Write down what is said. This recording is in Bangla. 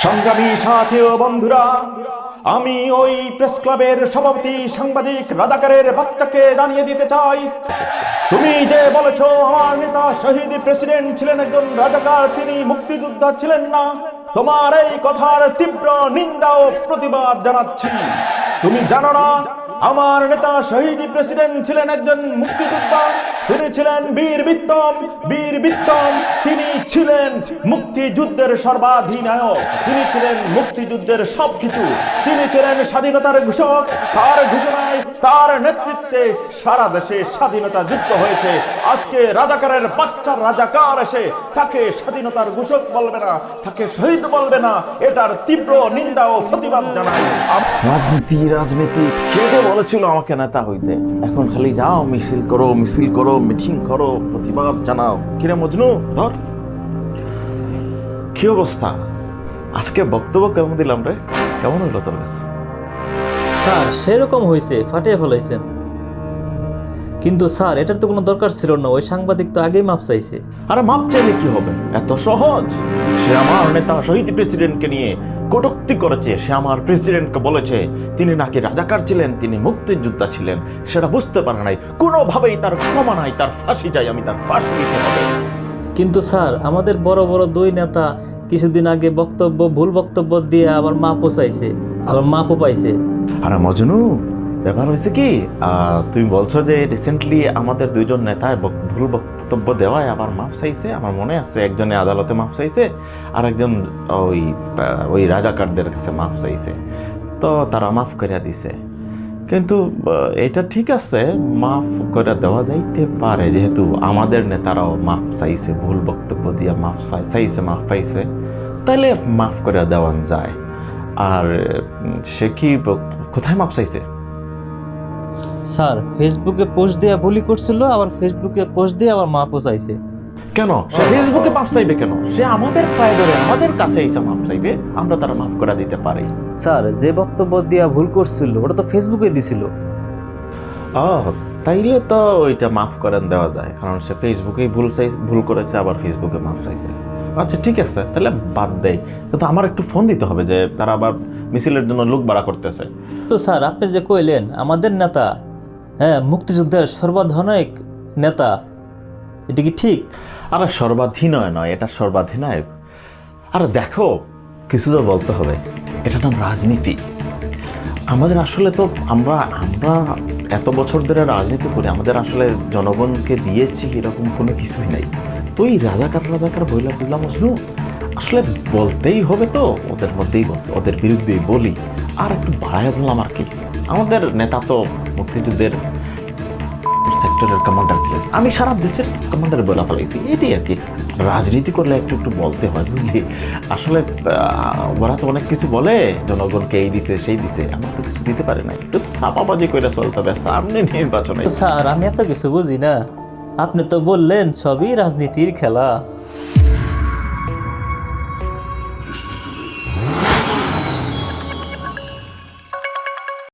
সংগ্রামী সাথী ও বন্ধুরা, আমি ওই প্রেস ক্লাবের সভাপতি সাংবাদিক রাজাকারের বাচ্চাকে জানিয়ে দিতে চাই, তুমি যে বলেছো আমার নেতা শহীদ প্রেসিডেন্ট ছিলেন একজন রাজাকার, তিনি মুক্তিযোদ্ধা ছিলেন না, তোমার এই কথার তীব্র নিন্দা ও প্রতিবাদ জানাচ্ছি। তুমি জানো না আমার নেতা শহীদ প্রেসিডেন্ট ছিলেন একজন মুক্তিযোদ্ধা, তিনি ছিলেন বীর বিক্রম, বীর বিক্রম, তিনি ছিলেন মুক্তিযুদ্ধের সর্বাধিনায়ক, তিনি ছিলেন মুক্তিযুদ্ধের সবকিছু, তিনি ছিলেন স্বাধীনতার ঘোষক। তার ঘোষণায়, তার নেতৃত্বে সারা দেশে স্বাধীনতা যুদ্ধ হয়েছে। আজকে রাজাকারের বাচ্চা রাজাকার এসে তাকে স্বাধীনতার ঘোষক বলবে না, তাকে শহীদ বলবে না, এটার তীব্র নিন্দা ও প্রতিবাদ জানাই। রাজনীতি রাজনীতি কে বলেছিল আমাকে নেতা হইতে? এখন খালি যাও, মিছিল করো, মিটিং করো, প্রতিবাদ জানাও। কিরে মজনু, ধর কি অবস্থা? আজকে বক্তব্য কেমন দিলাম রে? কেমন হইলো তোর কাছে? স্যার সেরকম হয়েছে, ফাটিয়ে ফেলাইছেন। কিন্তু স্যার এটার তো কোনো দরকার ছিল না, ওই সাংবাদিক তো আগেই মাপ চাইছে। আরে মাপ চাইলে কি হবে? এত সহজ। সে আমার নেতা শহীদ প্রেসিডেন্টকে নিয়ে কটূক্তি করেছে, সে আমার প্রেসিডেন্টকে বলেছে তিনি নাকি রাজাকার ছিলেন, তিনি মুক্তিযোদ্ধা ছিলেন, সেটা বুঝতে পারে নাই। কোনোভাবেই তার ক্ষমা নাই, তার ফাঁসি চাই, আমি তার ফাঁসি দিতে হবে। কিন্তু স্যার আমাদের বড় বড় দুই নেতা কিছুদিন আগে ভুল বক্তব্য দিয়ে আবার মাপও চাইছে, আবার মাপও পাইছে। আরে মজনু, ব্যাপার হয়েছে কি, তুমি বলছো যে রিসেন্টলি আমাদের দুইজন নেতায় ভুল বক্তব্য দেওয়ায় আবার মাপ চাইছে। আমার মনে আছে একজনে আদালতে মাপ চাইছে, আর একজন ওই রাজাকারদের কাছে মাপ চাইছে, তো তারা মাফ করে দিছে। কিন্তু এটা ঠিক আছে, মাফ করে দেওয়া যাইতে পারে, যেহেতু আমাদের নেতারাও মাফ চাইছে, ভুল বক্তব্য দিয়ে মাফ চাইছে, মাফ পাইছে, তাহলে মাফ করে দেওয়া যায়। আর সে কি কোথায় মাপ চাইছে? স্যার ফেসবুকে পোস্ট দিয়ে ভুলই করছিল, আবার ফেসবুকে পোস্ট দিয়ে আবার মাপও চাইছে। কেন সে ফেসবুকে মাপ চাইবে? কেন সে আমাদের পায়ে ধরে আমাদের কাছে এসে মাপ চাইবে? আমরা তারা মাফ করে দিতে পারি। স্যার যে বক্তব্য দিয়া ভুল করছিল ওটা তো ফেসবুকে দিছিল। তাইলে তো ওইটা মাফ করে দেওয়া যায়, কারণ সে ফেসবুকেই ভুল করেছে, আবার ফেসবুকে মাফ চাইছে। আচ্ছা ঠিক আছে, তাহলে বাদ দেয়। কিন্তু আমার একটু ফোন দিতে হবে, যে তারা আবার মিছিলের জন্য লোক ভাড়া করতেছে। তো স্যার আপনি যে কইলেন আমাদের নেতা, হ্যাঁ, মুক্তিযুদ্ধের সর্বাধিনায়ক নেতা, এটা কি ঠিক? আরে সর্বাধিনায়ক নয়, এটা সর্বাধিনায়ক। আরে দেখো, কিছু তো বলতে হবে, এটা নাম রাজনীতি। আমাদের আসলে তো আমরা এত বছর ধরে রাজনীতি করি, আমাদের আসলে জনগণকে দিয়েছি এরকম কোনো কিছুই নাই। তো এই রাজাকার বইলা মজনু আসলে বলতেই হবে, তো ওদের মধ্যেই ওদের বিরুদ্ধেই বলি, আর একটু বাড়ায় বললাম আর কি। আমাদের নেতা তো মুক্তিযুদ্ধের সেক্টরের কমান্ডার ছিলেন, আমি সারা দেশের কমান্ডার বলা ফেলাইছি, এটাই আর কি। রাজনীতি করলে একটু বলতে হয়, বুঝলি? আসলে ওরা তো অনেক কিছু বলে, জনগণকে এই দিছে সেই দিছে, আমার তো কিছু দিতে পারে নাই, তো ছাপাবাজি করে চলতে হবে, সামনে নির্বাচনে। স্যার আমি এত কিছু বুঝি না, আপনি তো বললেন সবই রাজনীতির খেলা।